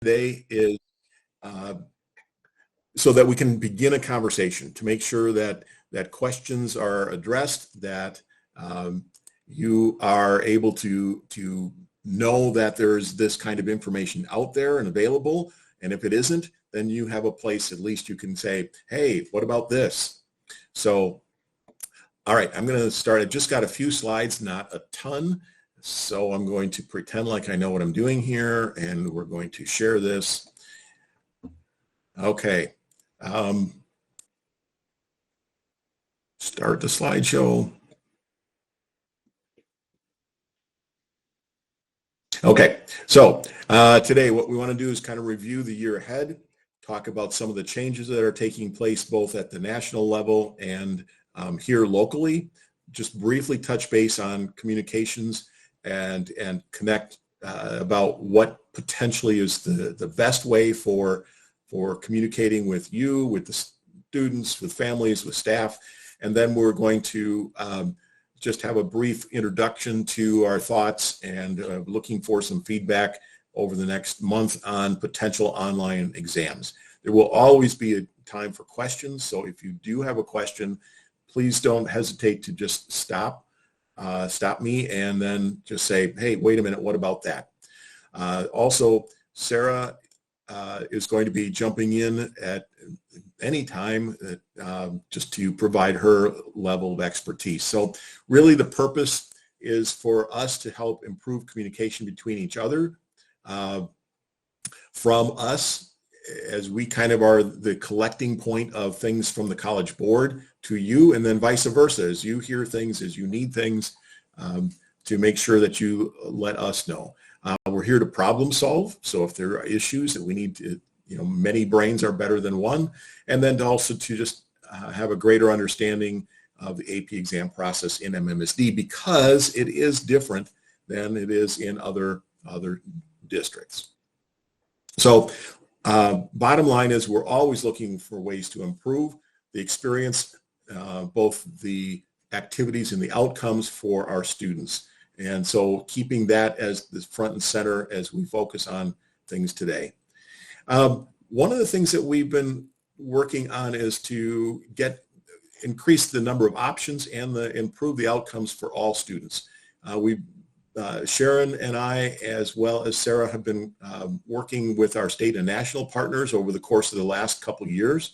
today is so that we can begin a conversation to make sure that questions are addressed, that you are able to know that there's this kind of information out there and available. And if it isn't, then you have a place at least you can say, hey, what about this? So, all right, I'm going to start. I just got a few slides, not a ton. So I'm going to pretend like I know what I'm doing here, and we're going to share this. Okay. Start the slideshow. Okay, so today what we want to do is kind of review the year ahead, talk about some of the changes that are taking place both at the national level and here locally, just briefly touch base on communications and connect about what potentially is the best way for communicating with you, with the students, with families, with staff. And then we're going to just have a brief introduction to our thoughts and looking for some feedback over the next month on potential online exams. There will always be a time for questions, so if you do have a question, please don't hesitate to just stop me and then just say, hey, wait a minute, what about that? Also, Sarah is going to be jumping in at any time just to provide her level of expertise. So really the purpose is for us to help improve communication between each other, from us as we kind of are the collecting point of things from the College Board to you, and then vice versa, as you hear things, as you need things, to make sure that you let us know. We're here to problem solve, so if there are issues that we need to, many brains are better than one, and then also to just have a greater understanding of the AP exam process in MMSD, because it is different than it is in other districts. So bottom line is we're always looking for ways to improve the experience, both the activities and the outcomes for our students. And so keeping that as the front and center as we focus on things today. One of the things that we've been working on is to increase the number of options and improve the outcomes for all students. Sharon and I, as well as Sarah, have been working with our state and national partners over the course of the last couple of years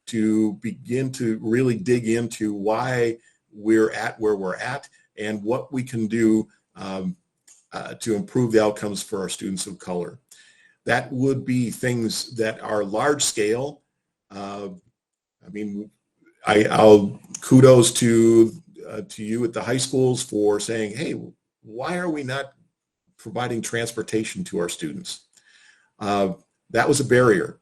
to begin to really dig into why we're at where we're at and what we can do to improve the outcomes for our students of color. That would be things that are large scale. I'll kudos to you at the high schools for saying, hey, why are we not providing transportation to our students? That was a barrier.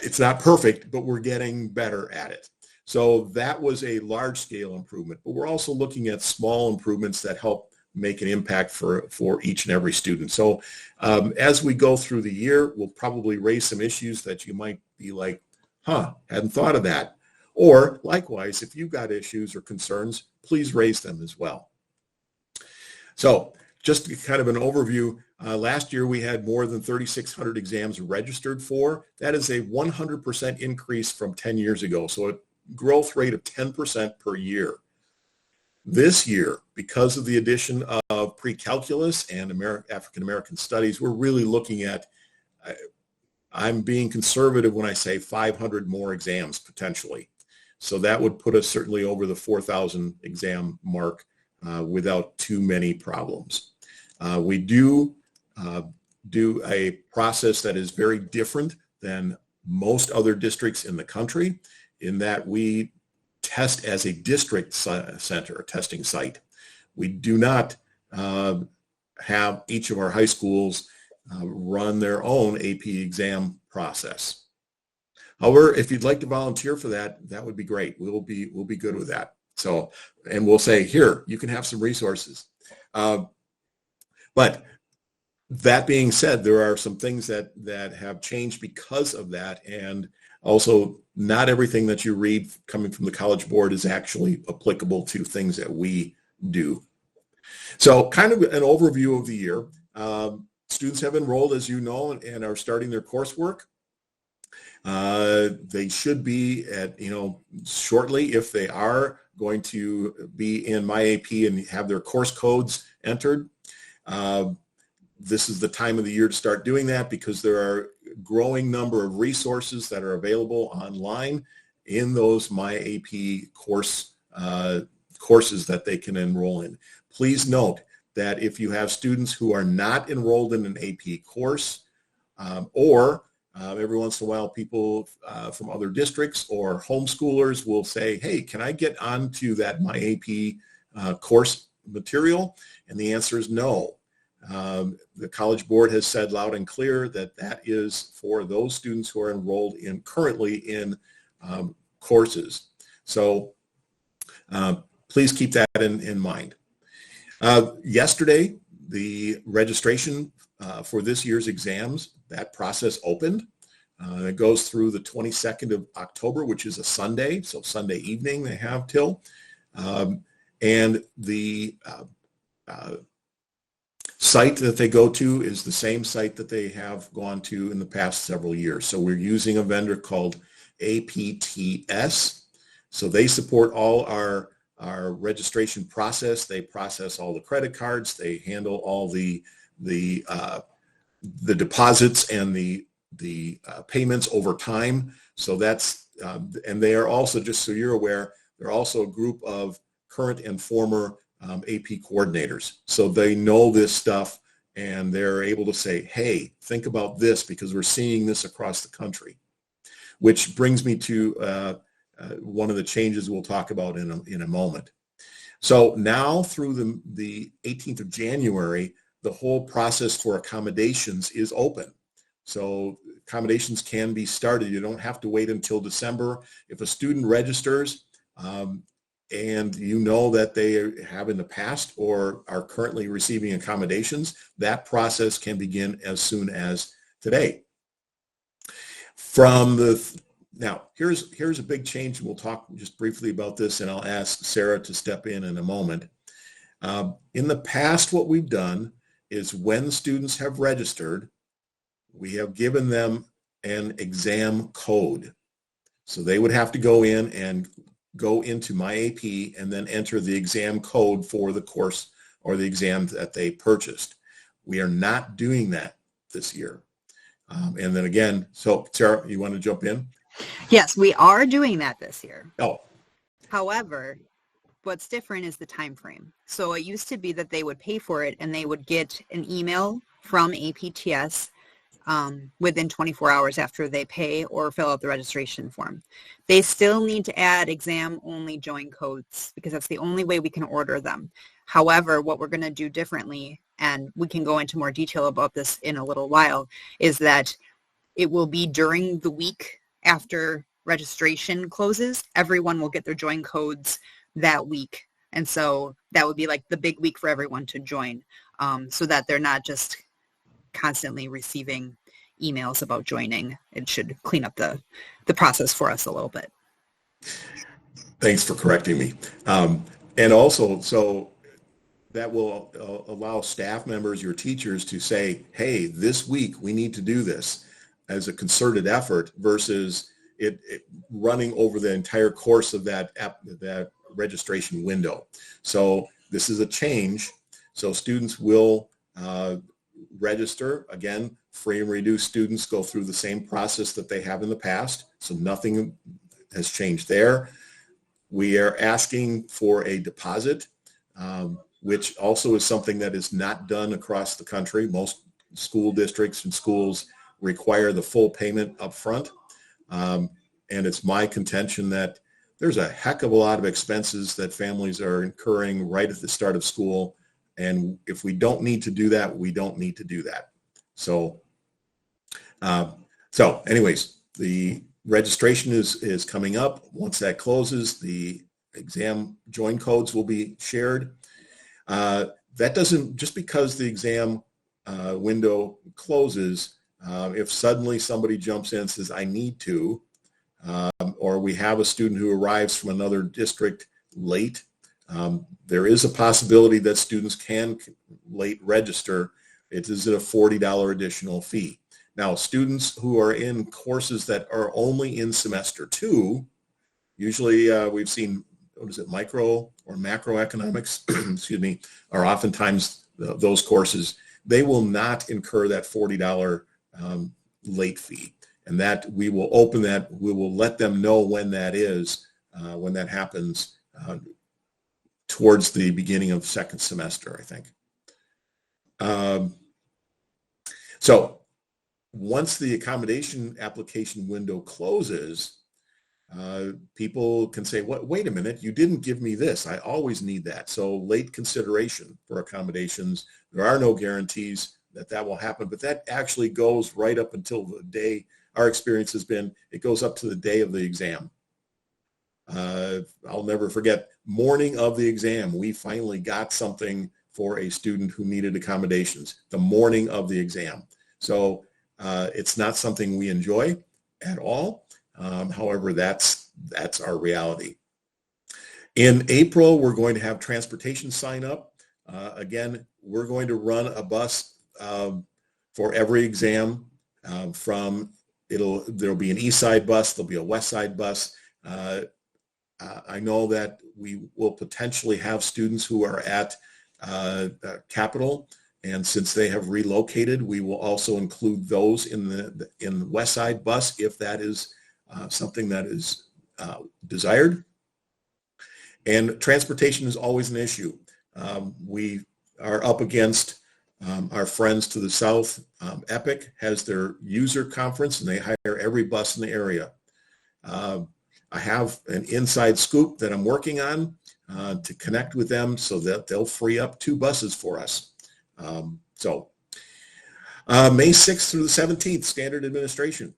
It's not perfect, but we're getting better at it. So that was a large scale improvement, but we're also looking at small improvements that help make an impact for each and every student. So as we go through the year, we'll probably raise some issues that you might be like, hadn't thought of that. Or likewise, if you've got issues or concerns, please raise them as well. So just kind of an overview, last year we had more than 3,600 exams registered for. That is a 100% increase from 10 years ago. So a growth rate of 10% per year. This year, because of the addition of pre-calculus and African American studies, we're really looking at, I'm being conservative when I say 500 more exams potentially. So that would put us certainly over the 4,000 exam mark without too many problems. We do a process that is very different than most other districts in the country, in that we test as a district center, a testing site. We do not have each of our high schools run their own AP exam process. However, if you'd like to volunteer for that, that would be great. We'll be good with that. So, and we'll say, here, you can have some resources. But that being said, there are some things that have changed because of that, and also not everything that you read coming from the College Board is actually applicable to things that we do. So kind of an overview of the year. students have enrolled, as you know, and are starting their coursework. They should be at, shortly, if they are going to be in MyAP and have their course codes entered. This is the time of the year to start doing that, because there are a growing number of resources that are available online in those MyAP courses that they can enroll in. Please note that if you have students who are not enrolled in an AP course, or every once in a while people from other districts or homeschoolers will say, hey, can I get onto that MyAP course material? And the answer is no. The College Board has said loud and clear that that is for those students who are enrolled currently in courses. So please keep that in mind. Yesterday, the registration for this year's exams, that process opened. It goes through the 22nd of October, which is a Sunday, so Sunday evening they have till. And the site that they go to is the same site that they have gone to in the past several years. So we're using a vendor called APTS. So they support all our registration process. They process all the credit cards. They handle all the deposits and the payments over time. So that's, and they are also, just so you're aware, they're also a group of current and former AP coordinators. So they know this stuff, and they're able to say, hey, think about this, because we're seeing this across the country. Which brings me to one of the changes we'll talk about in a moment. So now through the 18th of January, the whole process for accommodations is open. So accommodations can be started. You don't have to wait until December. If a student registers and you know that they have in the past or are currently receiving accommodations, that process can begin as soon as today. Now, here's a big change, and we'll talk just briefly about this, and I'll ask Sarah to step in a moment. In the past, what we've done is when students have registered, we have given them an exam code. So they would have to go in and go into MyAP and then enter the exam code for the course or the exam that they purchased. We are not doing that this year. And then again, so Sarah, you want to jump in? Yes, we are doing that this year. Oh. However, what's different is the time frame. So it used to be that they would pay for it and they would get an email from APTS within 24 hours after they pay or fill out the registration form. They still need to add exam-only join codes because that's the only way we can order them. However, what we're going to do differently, and we can go into more detail about this in a little while, is that it will be during the week after registration closes. Everyone will get their join codes that week. And so that would be like the big week for everyone to join, so that they're not just constantly receiving emails about joining. It should clean up the process for us a little bit. Thanks for correcting me. And also, so that will allow staff members, your teachers, to say, hey, this week we need to do this as a concerted effort versus it running over the entire course of that registration window. So this is a change. So students will register. Again, free and reduced students go through the same process that they have in the past. So nothing has changed there. We are asking for a deposit, which also is something that is not done across the country. Most school districts and schools require the full payment up front. And it's my contention that there's a heck of a lot of expenses that families are incurring right at the start of school. And if we don't need to do that, we don't need to do that. So anyways, the registration is coming up. Once that closes, the exam join codes will be shared. That doesn't, just because the exam window closes, if suddenly somebody jumps in and says, I need to, or we have a student who arrives from another district late, there is a possibility that students can late register Is it a $40 additional fee? Now, students who are in courses that are only in semester 2, usually we've seen, what is it, micro or macroeconomics, excuse me, are oftentimes those courses. They will not incur that $40 late fee. And that we will open that, we will let them know when that is, when that happens towards the beginning of second semester, I think. So once the accommodation application window closes, people can say, wait a minute, you didn't give me this. I always need that. So late consideration for accommodations, there are no guarantees that that will happen, but that actually goes right up until the day. Our experience has been, it goes up to the day of the exam. I'll never forget, morning of the exam, we finally got something for a student who needed accommodations, the morning of the exam. So it's not something we enjoy at all. However, that's our reality. In April, we're going to have transportation sign up. Again, we're going to run a bus for every exam. There'll be an east side bus, there'll be a west side bus. I know that we will potentially have students who are at Capitol, and since they have relocated, we will also include those in the west side bus if that is something that is desired. And transportation is always an issue. We are up against our friends to the south. Epic has their user conference, and they hire every bus in the area. I have an inside scoop that I'm working on to connect with them so that they'll free up 2 buses for us. May 6th through the 17th, standard administration.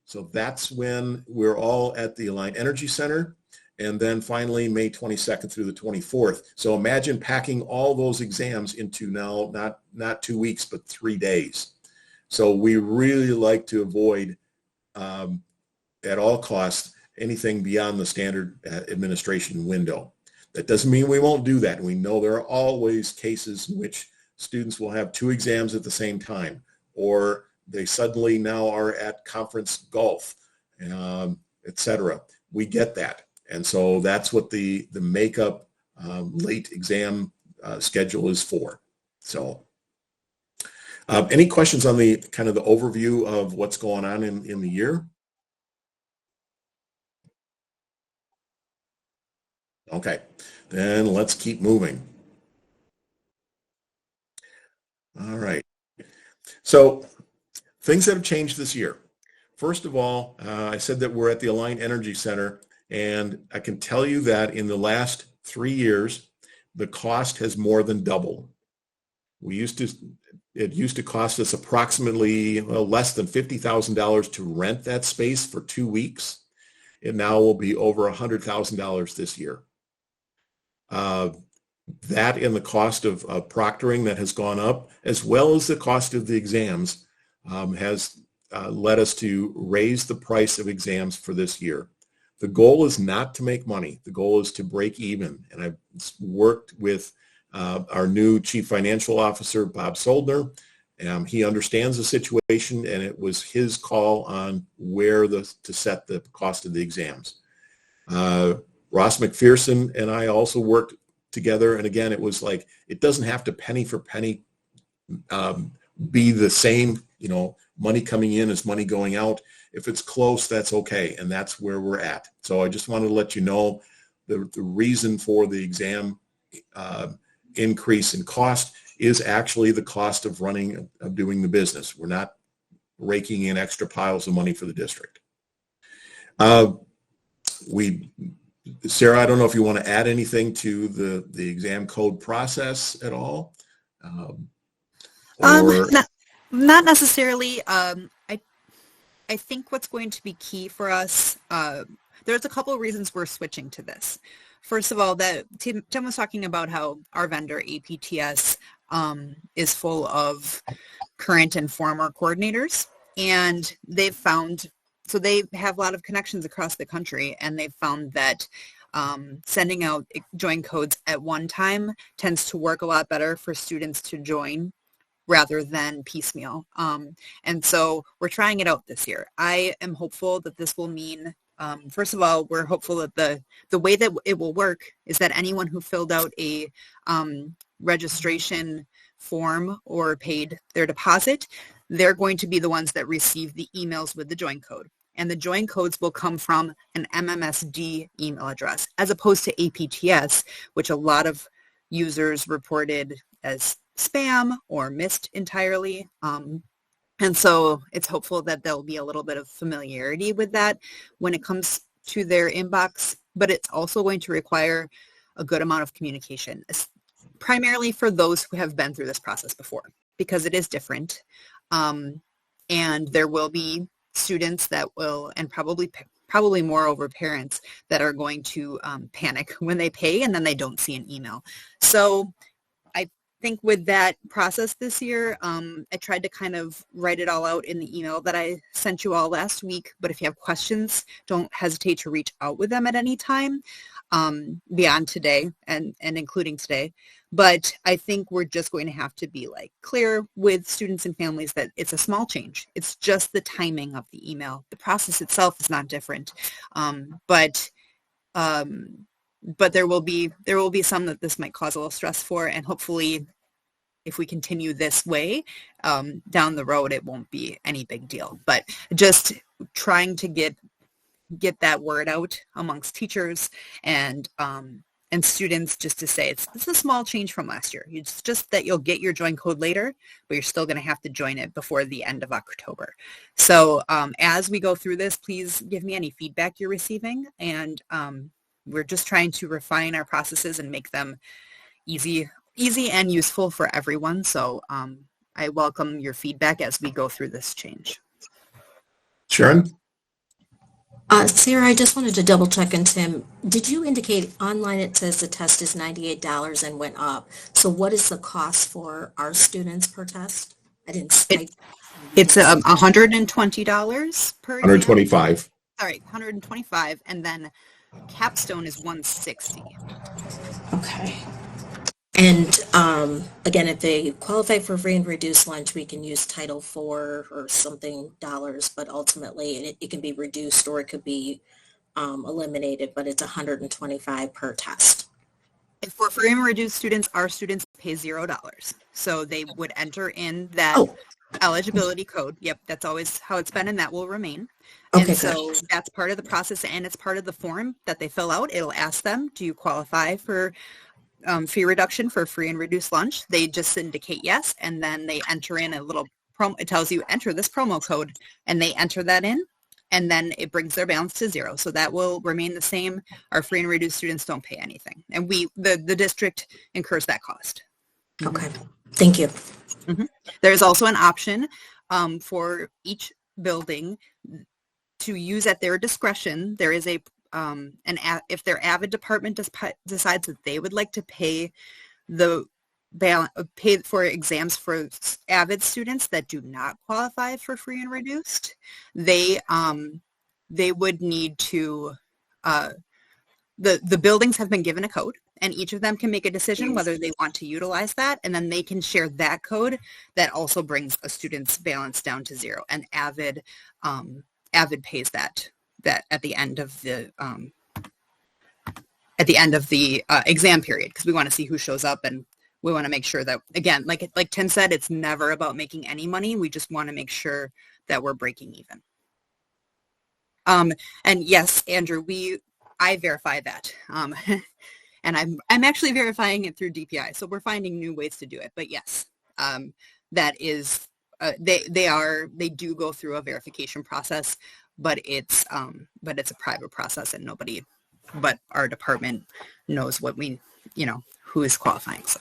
So that's when we're all at the Alliant Energy Center. And then finally, May 22nd through the 24th. So imagine packing all those exams into now, not 2 weeks, but 3 days. So we really like to avoid, at all costs, anything beyond the standard administration window. That doesn't mean we won't do that. We know there are always cases in which students will have 2 exams at the same time, or they suddenly now are at conference golf, etc. We get that. And so that's what the makeup late exam schedule is for. So any questions on the kind of the overview of what's going on in the year? Okay, then let's keep moving. All right. So things that have changed this year. First of all, I said that we're at the Alliant Energy Center, and I can tell you that in the last 3 years, the cost has more than doubled. It used to cost us approximately less than $50,000 to rent that space for 2 weeks. It now will be over $100,000 this year. That and the cost of proctoring that has gone up, as well as the cost of the exams, has led us to raise the price of exams for this year. The goal is not to make money. The goal is to break even. And I've worked with our new Chief Financial Officer, Bob Soldner. He understands the situation, and it was his call on where to set the cost of the exams. Ross McPherson and I also worked together, and again, it was like, it doesn't have to penny for penny be the same, money coming in as money going out. If it's close, that's okay, and that's where we're at. So I just wanted to let you know the reason for the exam increase in cost is actually the cost of doing the business. We're not raking in extra piles of money for the district. Sarah, I don't know if you want to add anything to the exam code process at all. Not necessarily. I think what's going to be key for us, there's a couple of reasons we're switching to this. First of all, Tim was talking about how our vendor, APTS, is full of current and former coordinators, and they have a lot of connections across the country, and they've found that sending out join codes at one time tends to work a lot better for students to join rather than piecemeal. And so we're trying it out this year. I am hopeful that this will mean, first of all, we're hopeful that the way that it will work is that anyone who filled out a registration form or paid their deposit, they're going to be the ones that receive the emails with the join code. And the join codes will come from an MMSD email address, as opposed to APTS, which a lot of users reported as spam or missed entirely. And so it's hopeful that there'll be a little bit of familiarity with that when it comes to their inbox, but it's also going to require a good amount of communication, primarily for those who have been through this process before, because it is different. And there will be students that will, and probably moreover parents that are going to panic when they pay and then they don't see an email. So I think with that process this year, I tried to kind of write it all out in the email that I sent you all last week. But if you have questions, don't hesitate to reach out with them at any time beyond today and including today. But I think we're just going to have to be like clear with students and families that it's a small change. It's just the timing of the email. The process itself is not different. But there will be some that this might cause a little stress for, and hopefully if we continue this way down the road, it won't be any big deal. But just trying to get that word out amongst teachers and students, just to say it's a small change from last year. It's just that you'll get your join code later, but you're still going to have to join it before the end of October. So as we go through this, please give me any feedback you're receiving, and we're just trying to refine our processes and make them easy and useful for everyone. So I welcome your feedback as we go through this change. Sharon? Sarah, I just wanted to double check, and Tim, did you indicate online it says the test is $98 and went up? So what is the cost for our students per test? It's $120 per exam. 125. Sorry, 125, and then capstone is 160. Okay. And again, if they qualify for free and reduced lunch, we can use Title IV or something dollars, but ultimately it can be reduced or it could be eliminated, but it's $125 per test. And for free and reduced students, our students pay $0. So they would enter in that eligibility code. Yep, that's always how it's been, and that will remain. Okay, and so that's part of the process, and it's part of the form that they fill out. It'll ask them, do you qualify for fee reduction for free and reduced lunch? They just indicate yes, and then they enter in a little promo. It tells you enter this promo code, and they enter that in, and then it brings their balance to $0. So that will remain the same. Our free and reduced students don't pay anything, and the district incurs that cost. Okay, thank you. Mm-hmm. There's also an option for each building to use at their discretion. There is if their AVID department decides that they would like to pay pay for exams for AVID students that do not qualify for free and reduced, they would need to the buildings have been given a code, and each of them can make a decision whether they want to utilize that, and then they can share that code that also brings a student's balance down to $0. And AVID pays that at the end of the exam period, because we want to see who shows up, and we want to make sure that, again, like Tim said, it's never about making any money. We just want to make sure that we're breaking even. And yes, Andrew, I verify that, and I'm actually verifying it through DPI. So we're finding new ways to do it. But yes, that is they do go through a verification process. But it's a private process, and nobody but our department knows who is qualifying. So,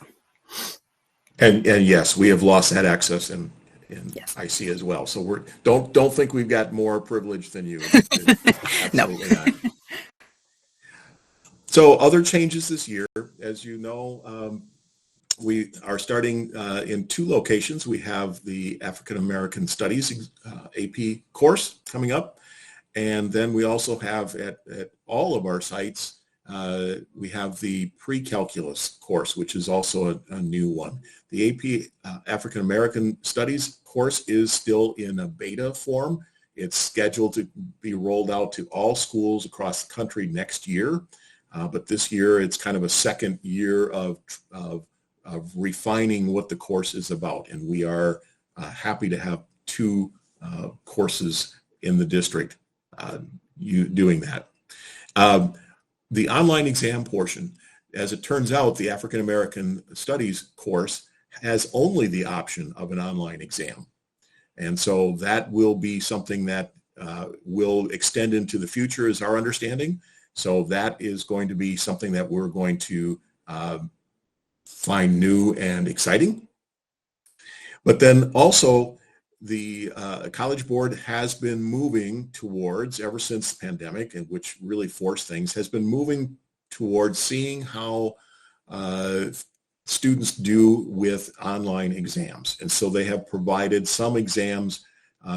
and yes, we have lost that access in yes. IC as well. So don't think we've got more privilege than you. Absolutely not. So other changes this year, as you know, we are starting in 2 locations. We have the African American Studies AP course coming up. And then we also have at all of our sites we have the pre-calculus course, which is also a new one. The AP African American Studies course is still in a beta form. It's scheduled to be rolled out to all schools across the country next year. But this year, it's kind of a second year of refining what the course is about. And we are happy to have two courses in the district doing that. The online exam portion, as it turns out, the African American Studies course has only the option of an online exam. And so that will be something that will extend into the future is our understanding. So that is going to be something that we're going to find new and exciting. But then also the College Board has been moving towards, ever since the pandemic, and which really forced things, has been moving towards seeing how students do with online exams. And so they have provided some exams,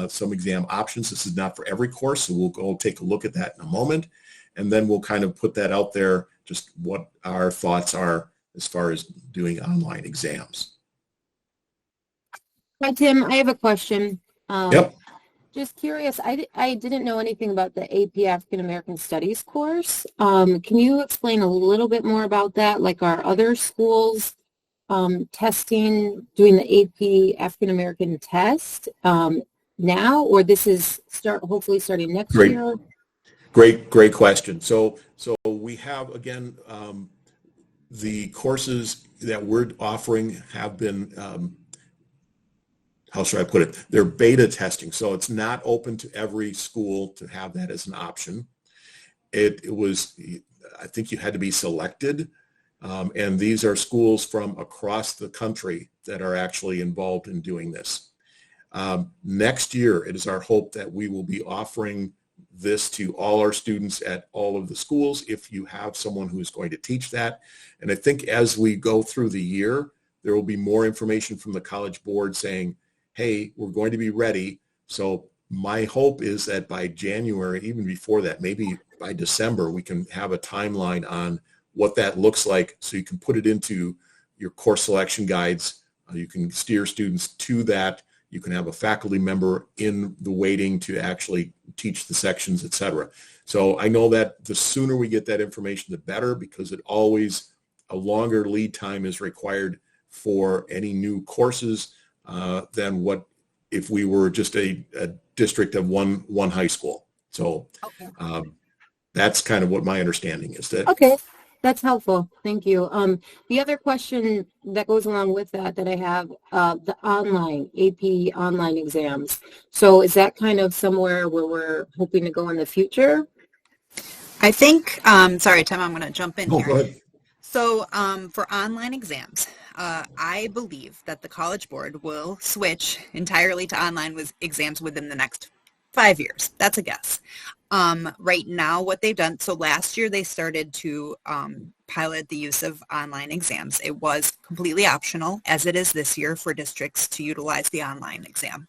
some exam options. This is not for every course, so we'll go take a look at that in a moment. And then we'll kind of put that out there, just what our thoughts are as far as doing online exams. Hi, Tim. I have a question. Yep. Just curious, I didn't know anything about the AP African American Studies course. Can you explain a little bit more about that? Like, are other schools doing the AP African American test now, or this is hopefully starting next year? Great question. So we have, again, the courses that we're offering have been, how should I put it? They're beta testing. So it's not open to every school to have that as an option. It was, I think you had to be selected. And these are schools from across the country that are actually involved in doing this. Next year, it is our hope that we will be offering this to all our students at all of the schools if you have someone who's going to teach that. And I think as we go through the year, there will be more information from the College Board saying, hey, we're going to be ready. So my hope is that by January, even before that, maybe by December, we can have a timeline on what that looks like so you can put it into your course selection guides. You can steer students to that. You can have a faculty member in the waiting to actually teach the sections, et cetera. So I know that the sooner we get that information, the better, because a longer lead time is required for any new courses than what if we were just a district of one high school. So okay. That's kind of what my understanding is. Okay. That's helpful. Thank you. The other question that goes along with that I have, the AP online exams. So is that kind of somewhere where we're hoping to go in the future? I think, sorry, Tim, I'm going to jump in here. Go ahead. So for online exams, I believe that the College Board will switch entirely to online exams within the next 5 years. That's a guess. Right now, what they've done, so last year they started to pilot the use of online exams. It was completely optional, as it is this year, for districts to utilize the online exam.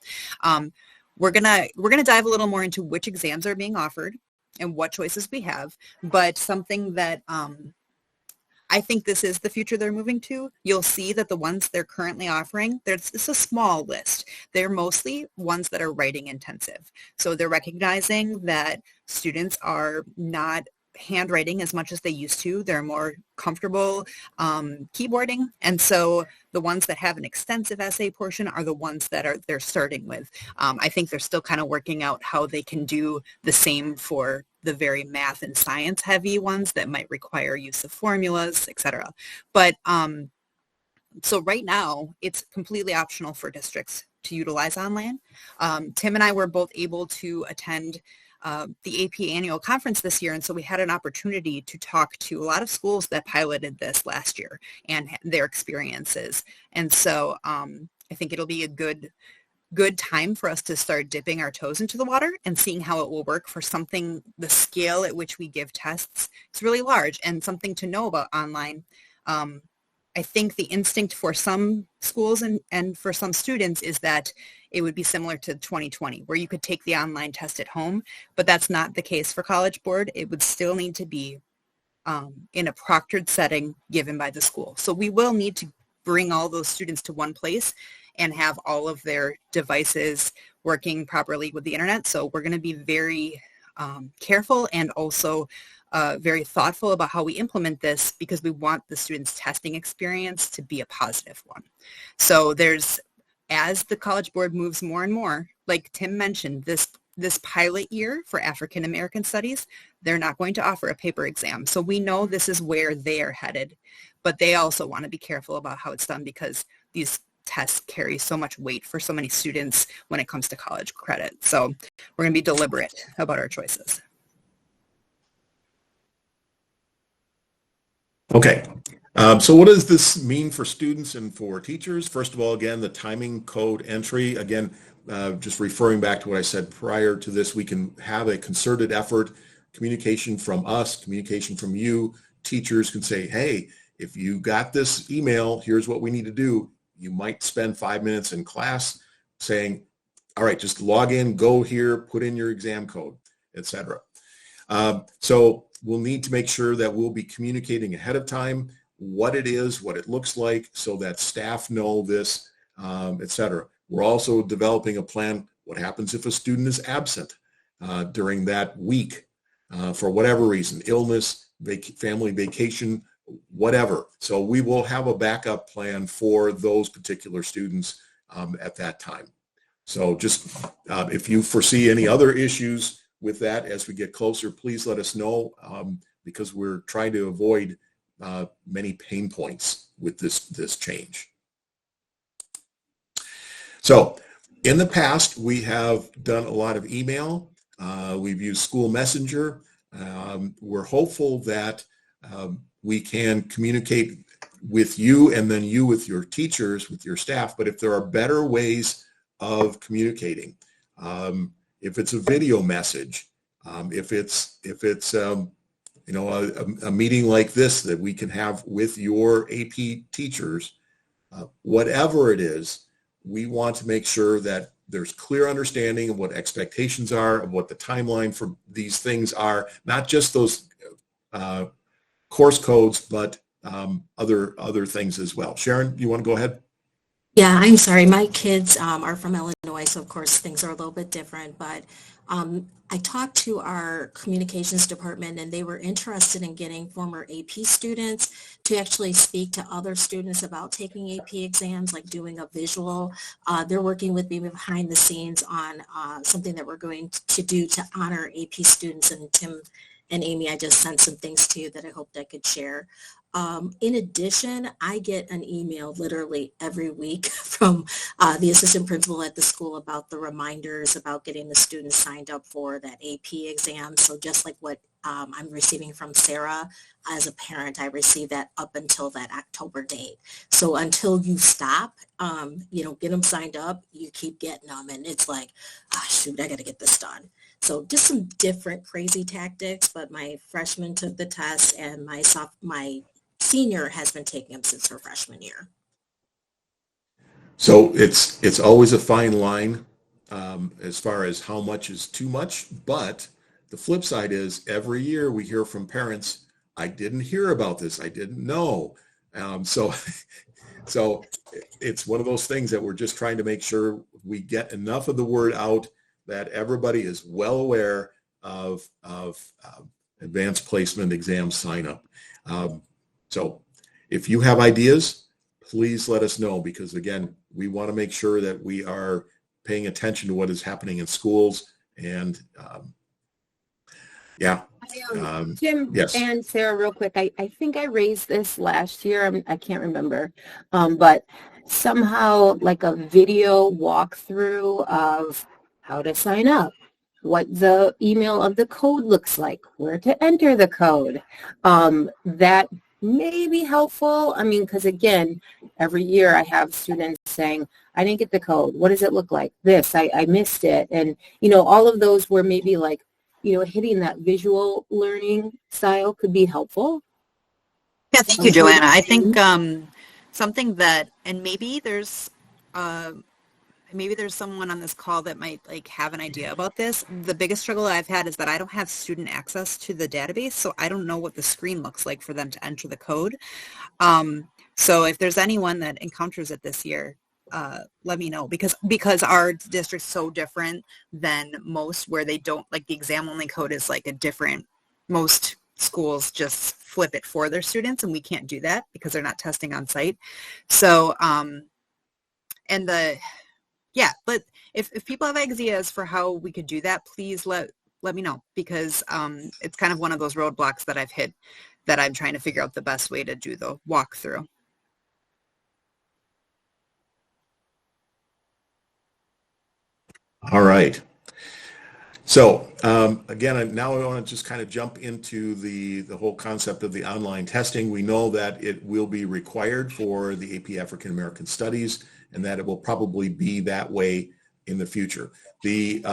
We're gonna dive a little more into which exams are being offered and what choices we have, but something that I think this is the future they're moving to. You'll see that the ones they're currently offering, it's a small list. They're mostly ones that are writing intensive. So they're recognizing that students are not handwriting as much as they used to. They're more comfortable keyboarding. And so the ones that have an extensive essay portion are the ones that they're starting with. I think they're still kind of working out how they can do the same for the very math and science heavy ones that might require use of formulas, etc. But so right now, it's completely optional for districts to utilize online. Tim and I were both able to attend the AP annual conference this year, and so we had an opportunity to talk to a lot of schools that piloted this last year and their experiences. And so I think it'll be a good time for us to start dipping our toes into the water and seeing how it will work for something, the scale at which we give tests. It's really large, and something to know about online. I think the instinct for some schools and for some students is that it would be similar to 2020, where you could take the online test at home, but that's not the case for College Board. It would still need to be in a proctored setting given by the school. So we will need to bring all those students to one place and have all of their devices working properly with the internet. So we're going to be very careful and also very thoughtful about how we implement this, because we want the students' testing experience to be a positive one. So as the College Board moves more and more, like Tim mentioned, this pilot year for African American Studies, they're not going to offer a paper exam. So we know this is where they are headed, but they also want to be careful about how it's done, because these tests carry so much weight for so many students when it comes to college credit. So we're going to be deliberate about our choices. Okay. So what does this mean for students and for teachers? First of all, again, the timing code entry. Again, just referring back to what I said prior to this, we can have a concerted effort, communication from us, communication from you. Teachers can say, hey, if you got this email, here's what we need to do. You might spend 5 minutes in class saying, all right, just log in, go here, put in your exam code, etc. So we'll need to make sure that we'll be communicating ahead of time what it is, what it looks like, so that staff know this, etc. We're also developing a plan. What happens if a student is absent during that week for whatever reason, illness, family vacation, whatever. So we will have a backup plan for those particular students at that time. So just if you foresee any other issues with that as we get closer, please let us know, because we're trying to avoid many pain points with this change. So in the past, we have done a lot of email. We've used School Messenger. We're hopeful that we can communicate with you and then you with your teachers, with your staff. But if there are better ways of communicating, if it's a video message, if it's a meeting like this that we can have with your AP teachers, whatever it is, we want to make sure that there's clear understanding of what expectations are, of what the timeline for these things are, not just those course codes, but other things as well. Sharon, you want to go ahead? Yeah, I'm sorry. My kids are from Illinois, so of course things are a little bit different. But I talked to our communications department, and they were interested in getting former AP students to actually speak to other students about taking AP exams, like doing a visual. They're working with me behind the scenes on something that we're going to do to honor AP students. And Tim and Amy, I just sent some things to you that I hoped I could share. In addition, I get an email literally every week from the assistant principal at the school about the reminders about getting the students signed up for that AP exam. So just like what I'm receiving from Sarah, as a parent, I receive that up until that October date. So until you stop, get them signed up, you keep getting them. And it's like, shoot, I got to get this done. So just some different crazy tactics, but my freshman took the test, and my senior has been taking them since her freshman year. So it's always a fine line as far as how much is too much, but the flip side is every year we hear from parents, I didn't hear about this, I didn't know. So it's one of those things that we're just trying to make sure we get enough of the word out that everybody is well aware of advanced placement exam sign up. So if you have ideas, please let us know, because again, we want to make sure that we are paying attention to what is happening in schools. And Jim, yes. And Sarah, real quick, I think I raised this last year. I can't remember, but somehow like a video walkthrough of how to sign up, what the email of the code looks like, where to enter the code. That may be helpful. I mean, because again, every year I have students saying, I didn't get the code. What does it look like? This, I missed it. And, all of those were maybe like, hitting that visual learning style could be helpful. Yeah, thank you, Joanna. I think something that, and maybe there's maybe there's someone on this call that might like have an idea about this. The biggest struggle I've had is that I don't have student access to the database, so I don't know what the screen looks like for them to enter the code. So if there's anyone that encounters it this year, let me know, because our district's so different than most, where they don't, like, the exam only code is like a different, most schools just flip it for their students, and we can't do that because they're not testing on site. So but if people have ideas for how we could do that, please let me know, because it's kind of one of those roadblocks that I've hit, that I'm trying to figure out the best way to do the walkthrough. All right. So again, now I want to just kind of jump into the whole concept of the online testing. We know that it will be required for the AP African American Studies, and that it will probably be that way in the future. The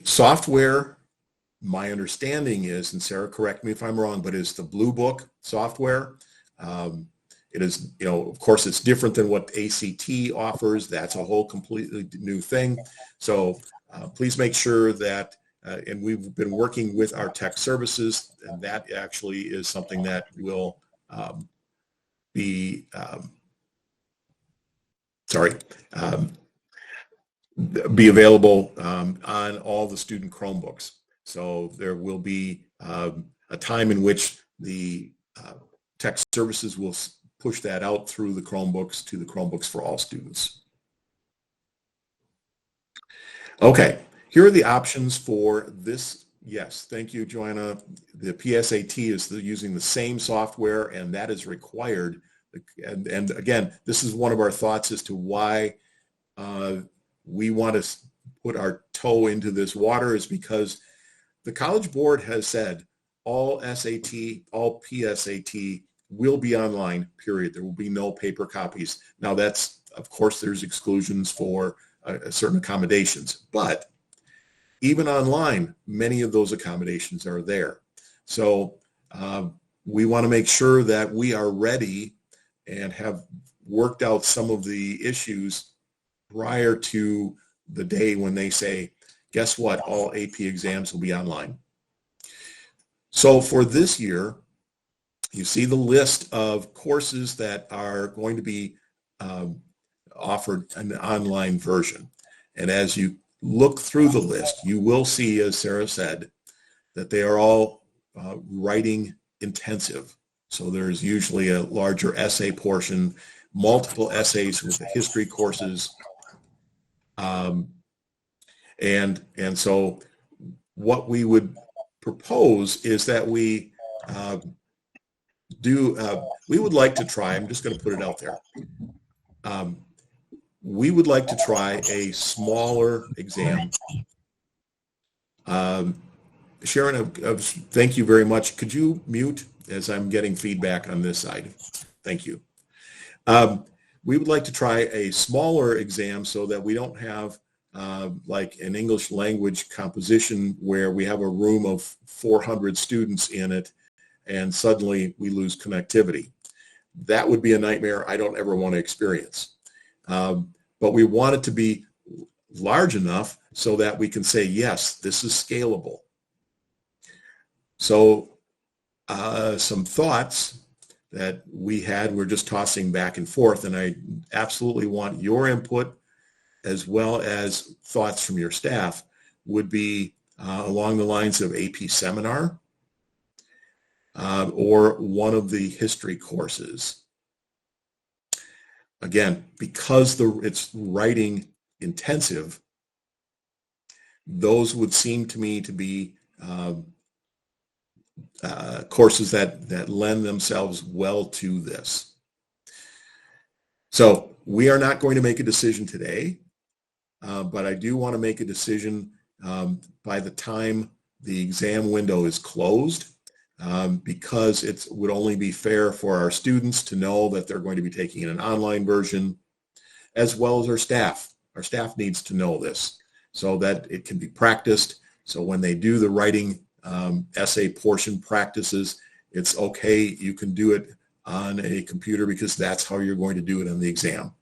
software, my understanding is, and Sarah, correct me if I'm wrong, but is the Blue Book software. It is, of course, it's different than what ACT offers. That's a whole completely new thing. So please make sure that, and we've been working with our tech services, and that actually is something that will be available on all the student Chromebooks. So there will be a time in which the tech services will push that out through the Chromebooks to the Chromebooks for all students. Okay, here are the options for this. Yes, thank you, Joanna. The PSAT is using the same software, and that is required. And again, this is one of our thoughts as to why we want to put our toe into this water, is because the College Board has said all SAT, all PSAT will be online, period. There will be no paper copies. Now that's, of course, there's exclusions for certain accommodations, but even online, many of those accommodations are there. So we want to make sure that we are ready and have worked out some of the issues prior to the day when they say, guess what, all AP exams will be online. So for this year, you see the list of courses that are going to be offered an online version. And as you look through the list, you will see, as Sarah said, that they are all writing intensive. So there's usually a larger essay portion, multiple essays with the history courses. And so what we would propose is that we we would like to try, I'm just going to put it out there, we would like to try a smaller exam. Sharon, thank you very much. Could you mute, as I'm getting feedback on this side? Thank you. We would like to try a smaller exam so that we don't have like an English language composition where we have a room of 400 students in it and suddenly we lose connectivity. That would be a nightmare I don't ever want to experience. But we want it to be large enough so that we can say, yes, this is scalable. So some thoughts that we had, we're just tossing back and forth, and I absolutely want your input as well as thoughts from your staff, would be along the lines of AP Seminar or one of the history courses. Again, because it's writing intensive, those would seem to me to be courses that lend themselves well to this. So we are not going to make a decision today, but I do want to make a decision by the time the exam window is closed, because it would only be fair for our students to know that they're going to be taking an online version, as well as our staff. Our staff needs to know this so that it can be practiced. So when they do the writing essay portion practices, it's okay, you can do it on a computer because that's how you're going to do it on the exam.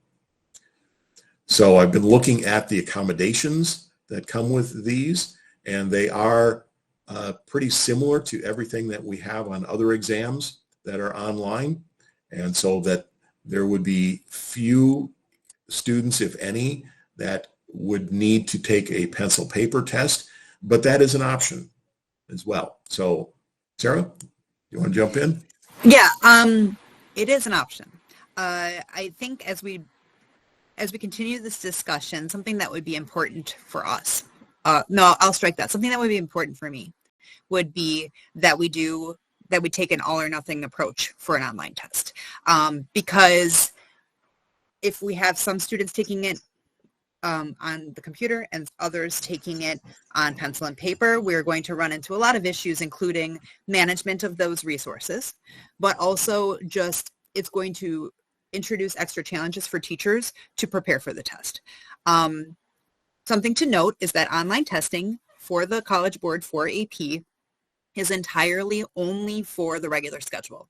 So I've been looking at the accommodations that come with these, and they are pretty similar to everything that we have on other exams that are online. And so that there would be few students, if any, that would need to take a pencil paper test, but that is an option as well. So Sarah, you want to jump in? Yeah, it is an option. I think as we continue this discussion, something that would be important for us, no, I'll strike that. Something that would be important for me would be that we take an all or nothing approach for an online test. Because if we have some students taking it on the computer and others taking it on pencil and paper, we're going to run into a lot of issues, including management of those resources, but also just it's going to introduce extra challenges for teachers to prepare for the test. Something to note is that online testing for the College Board for AP is entirely only for the regular schedule,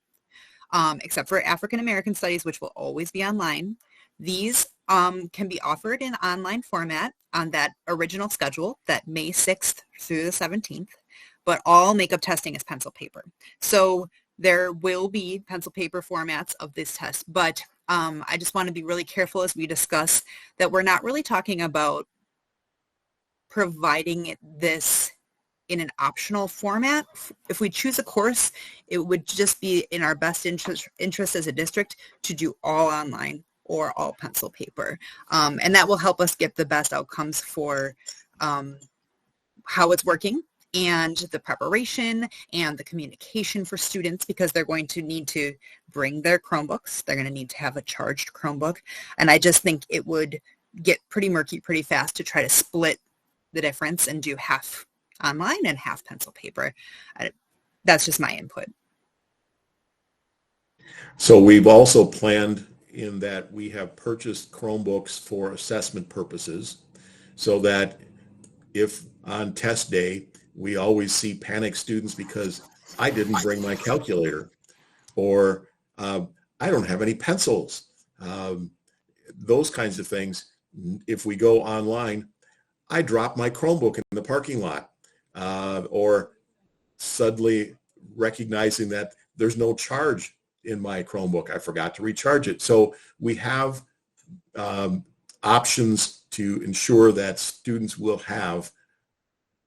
except for African American Studies, which will always be online. These can be offered in online format on that original schedule, that May 6th through the 17th, but all makeup testing is pencil paper. So there will be pencil paper formats of this test, but I just want to be really careful as we discuss that we're not really talking about providing this in an optional format. If we choose a course, it would just be in our best interest as a district to do all online or all pencil paper. And that will help us get the best outcomes for how it's working and the preparation and the communication for students, because they're going to need to bring their Chromebooks. They're going to need to have a charged Chromebook. And I just think it would get pretty murky pretty fast to try to split the difference and do half online and half pencil paper. That's just my input. So we've also planned in that we have purchased Chromebooks for assessment purposes, so that if on test day we always see panicked students because I didn't bring my calculator, or I don't have any pencils, those kinds of things. If we go online, I drop my Chromebook in the parking lot, or suddenly recognizing that there's no charge in my Chromebook. I forgot to recharge it. So we have options to ensure that students will have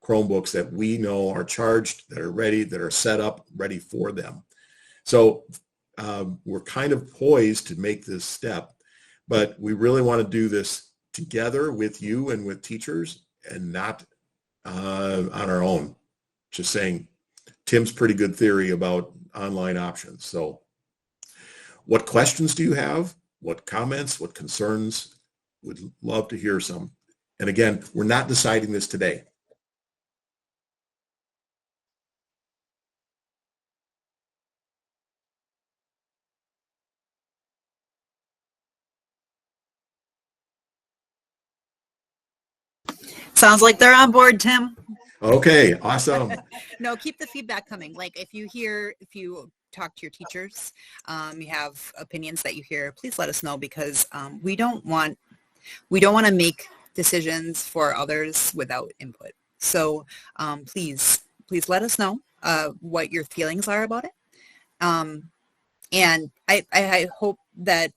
Chromebooks that we know are charged, that are ready, that are set up, ready for them. So we're kind of poised to make this step, but we really want to do this together with you and with teachers, and not on our own. Just saying, Tim's pretty good theory about online options. So what questions do you have? What comments, what concerns? Would love to hear some. And again, we're not deciding this today. Sounds like they're on board, Tim. Okay, awesome. No, keep the feedback coming. Like if you talk to your teachers, you have opinions that you hear, please let us know, because we don't want to make decisions for others without input. So please let us know what your feelings are about it. And I hope that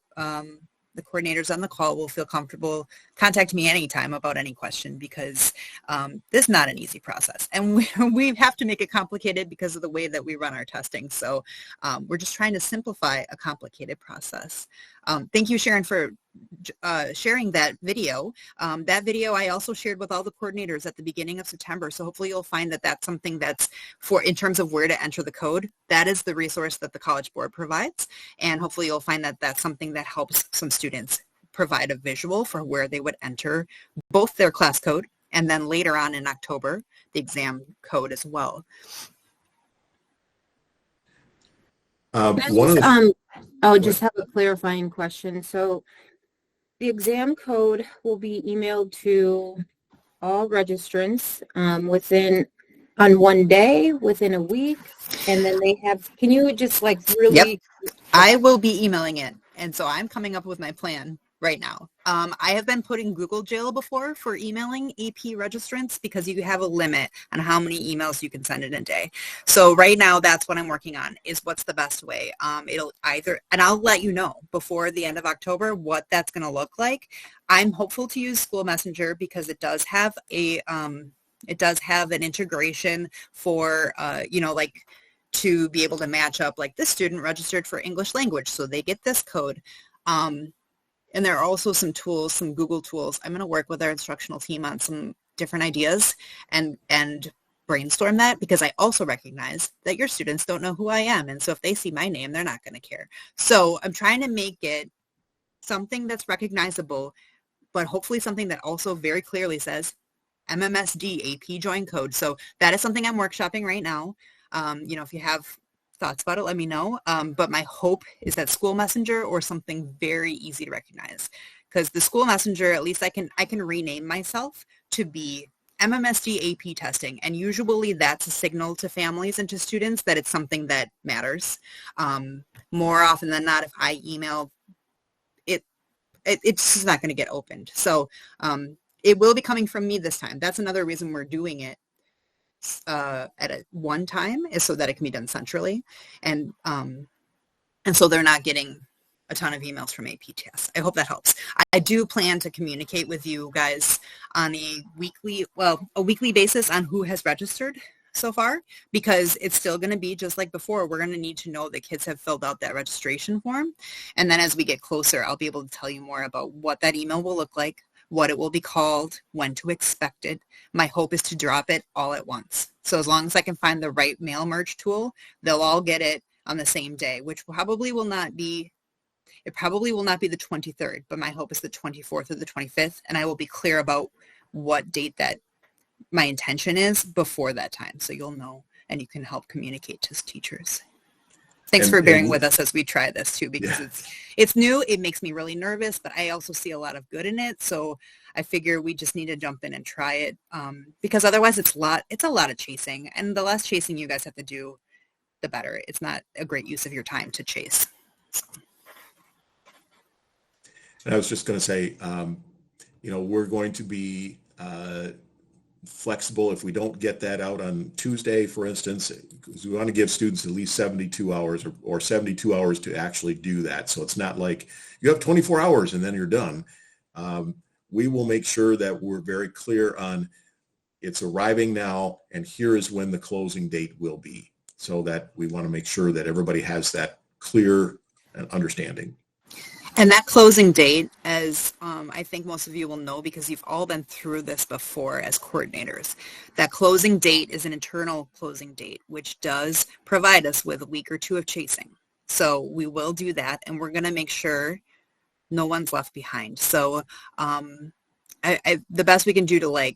the coordinators on the call will feel comfortable contacting me anytime about any question, because this is not an easy process, and we have to make it complicated because of the way that we run our testing. So we're just trying to simplify a complicated process. Thank you, Sharon, for sharing that video. That video I also shared with all the coordinators at the beginning of September. So hopefully you'll find that that's something that's in terms of where to enter the code. That is the resource that the College Board provides. And hopefully you'll find that that's something that helps some students provide a visual for where they would enter both their class code and then later on in October, the exam code as well. I'll just have a clarifying question. So the exam code will be emailed to all registrants on one day, within a week, and then they have, can you just like really? Yep. I will be emailing it. And so I'm coming up with my plan right now. I have been put in Google jail before for emailing AP registrants because you have a limit on how many emails you can send in a day. So right now, that's what I'm working on, is what's the best way. It'll either, and I'll let you know before the end of October what that's going to look like. I'm hopeful to use School Messenger because it does have an integration for, like to be able to match up, like this student registered for English language, so they get this code. And there are also some tools, some Google tools. I'm going to work with our instructional team on some different ideas and brainstorm that, because I also recognize that your students don't know who I am. And so if they see my name, they're not going to care. So I'm trying to make it something that's recognizable, but hopefully something that also very clearly says MMSD AP join code. So that is something I'm workshopping right now. If you have thoughts about it, let me know. But my hope is that School Messenger or something very easy to recognize, because the School Messenger, at least I can rename myself to be MMSD AP testing. And usually that's a signal to families and to students that it's something that matters. More often than not, if I email it, it's just not going to get opened. So it will be coming from me this time. That's another reason we're doing it at one time, is so that it can be done centrally, and so they're not getting a ton of emails from APTS. I hope that helps. I do plan to communicate with you guys on a weekly basis on who has registered so far, because it's still going to be just like before. We're going to need to know that kids have filled out that registration form, and then as we get closer, I'll be able to tell you more about what that email will look like, what it will be called, when to expect it. My hope is to drop it all at once. So as long as I can find the right mail merge tool, they'll all get it on the same day, which probably will not be the 23rd, but my hope is the 24th or the 25th, and I will be clear about what date that my intention is before that time, so you'll know and you can help communicate to teachers. Thanks for bearing with us as we try this too, because it's new. It makes me really nervous, but I also see a lot of good in it. So I figure we just need to jump in and try it, because otherwise it's a lot of chasing, and the less chasing you guys have to do, the better. It's not a great use of your time to chase. So. And I was just going to say, we're going to be flexible if we don't get that out on Tuesday, for instance, because we want to give students at least 72 hours or 72 hours to actually do that. So it's not like you have 24 hours and then you're done. We will make sure that we're very clear on it's arriving now, and here is when the closing date will be, so that we want to make sure that everybody has that clear understanding. And that closing date, as I think most of you will know because you've all been through this before as coordinators, that closing date is an internal closing date, which does provide us with a week or two of chasing. So we will do that, and we're going to make sure no one's left behind. So the best we can do to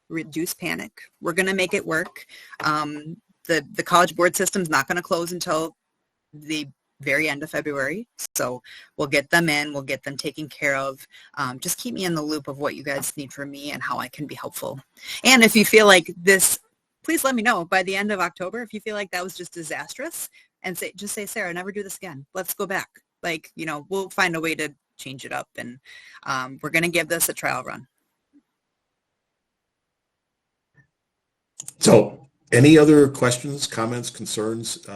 reduce panic, we're going to make it work. The College Board system's not going to close until the very end of February. So we'll get them in, we'll get them taken care of. Just keep me in the loop of what you guys need from me and how I can be helpful. And if you feel like this, please let me know by the end of October. If you feel like that was just disastrous, and just say, Sarah, never do this again. Let's go back. We'll find a way to change it up, and we're going to give this a trial run. So any other questions, comments, concerns,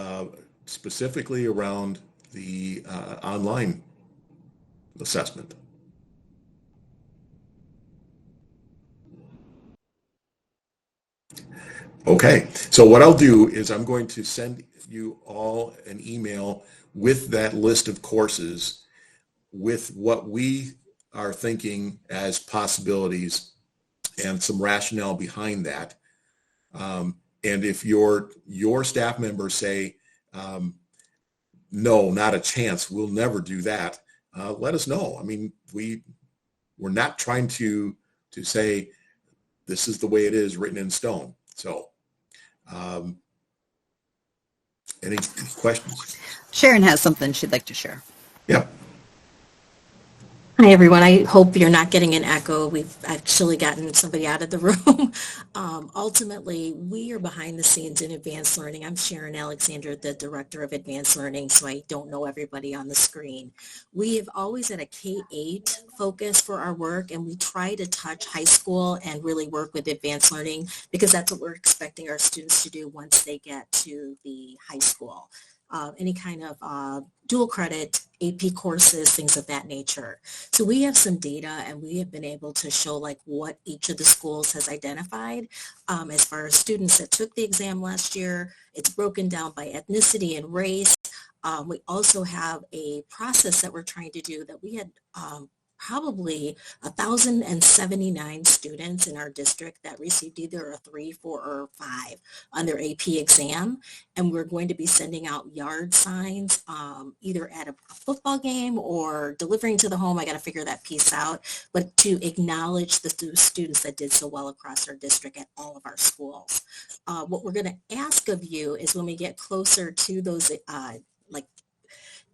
specifically around the online assessment? Okay, so what I'll do is I'm going to send you all an email with that list of courses with what we are thinking as possibilities and some rationale behind that. And if your staff members say, no, not a chance, we'll never do that, let us know. I mean, we're not trying to say this is the way it is written in stone. So any questions? Sharon has something she'd like to share. Yeah. Hi, everyone. I hope you're not getting an echo. We've actually gotten somebody out of the room. Ultimately, we are behind the scenes in advanced learning. I'm Sharon Alexander, the Director of Advanced Learning, so I don't know everybody on the screen. We have always had a K-8 focus for our work, and we try to touch high school and really work with advanced learning because that's what we're expecting our students to do once they get to the high school. Any kind of dual credit, AP courses, things of that nature. So we have some data and we have been able to show like what each of the schools has identified as far as students that took the exam last year. It's broken down by ethnicity and race. We also have a process that we're trying to do that we had probably 1,079 students in our district that received either a 3, 4, or 5 on their AP exam. And we're going to be sending out yard signs either at a football game or delivering to the home. I got to figure that piece out, but to acknowledge the students that did so well across our district at all of our schools. What we're going to ask of you is when we get closer to those like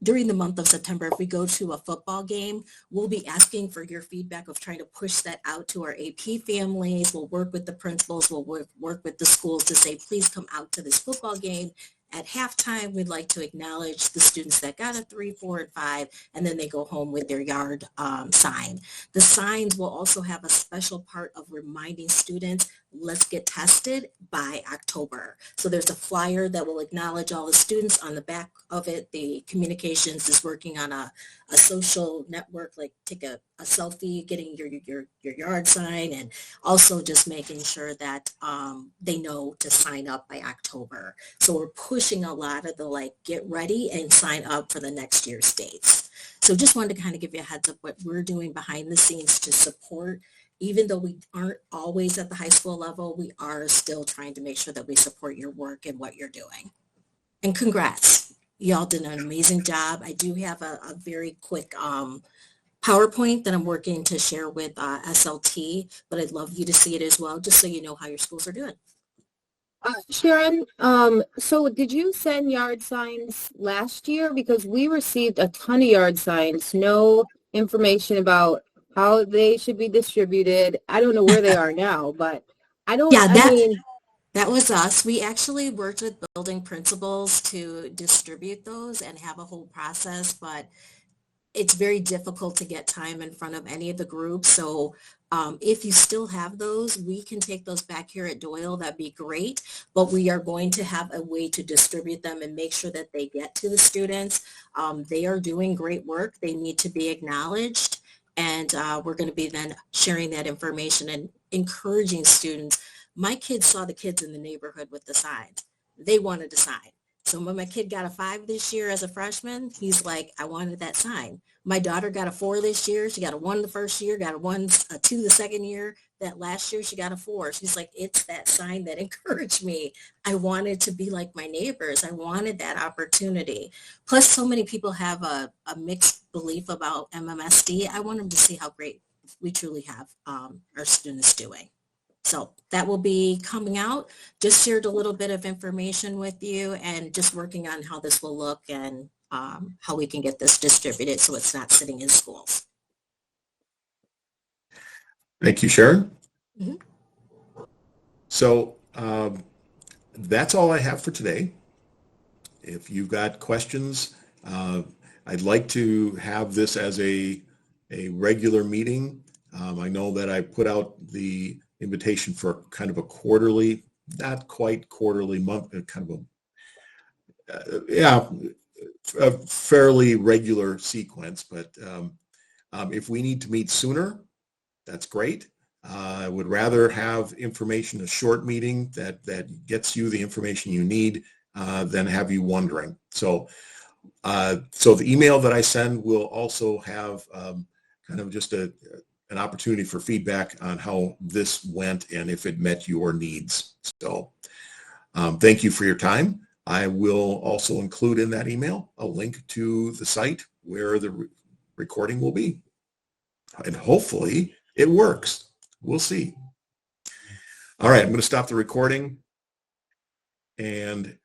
during the month of September, if we go to a football game, we'll be asking for your feedback of trying to push that out to our AP families. We'll work with the principals. We'll work with the schools to say, please come out to this football game. At halftime, we'd like to acknowledge the students that got a 3, 4, and 5, and then they go home with their yard sign. The signs will also have a special part of reminding students, let's get tested by October. So there's a flyer that will acknowledge all the students. On the back of it, the communications is working on a social network, like take a selfie, getting your yard sign, and also just making sure that they know to sign up by October. So we're pushing a lot of the like get ready and sign up for the next year's dates. So just wanted to kind of give you a heads up what we're doing behind the scenes to support. Even though we aren't always at the high school level, we are still trying to make sure that we support your work and what you're doing. And congrats. Y'all did an amazing job. I do have a very quick PowerPoint that I'm working to share with SLT, but I'd love you to see it as well, just so you know how your schools are doing. Sharon, so did you send yard signs last year? Because we received a ton of yard signs, no information about how they should be distributed. I don't know where they are now, but Yeah, I mean, that was us. We actually worked with building principals to distribute those and have a whole process, but it's very difficult to get time in front of any of the groups. So if you still have those, we can take those back here at Doyle. That'd be great. But we are going to have a way to distribute them and make sure that they get to the students. They are doing great work. They need to be acknowledged. And we're going to be then sharing that information and encouraging students. My kids saw the kids in the neighborhood with the signs. They wanted a sign. So when my kid got a 5 this year as a freshman, he's like, I wanted that sign. My daughter got a 4 this year. She got a 1 the first year, got a 2 the second year. That last year she got a 4. She's like, it's that sign that encouraged me. I wanted to be like my neighbors. I wanted that opportunity. Plus, so many people have a mixed belief about MMSD. I want them to see how great we truly have our students doing. So that will be coming out. Just shared a little bit of information with you and just working on how this will look and how we can get this distributed so it's not sitting in schools. Thank you, Sharon. Mm-hmm. So that's all I have for today. If you've got questions, I'd like to have this as a regular meeting. I know that I put out the invitation for kind of a quarterly, not quite quarterly month, kind of a fairly regular sequence. But if we need to meet sooner, that's great. I would rather have information, a short meeting that gets you the information you need than have you wondering. So the email that I send will also have kind of just an opportunity for feedback on how this went and if it met your needs. So thank you for your time. I will also include in that email a link to the site where the recording will be. And hopefully it works. We'll see. All right, I'm going to stop the recording and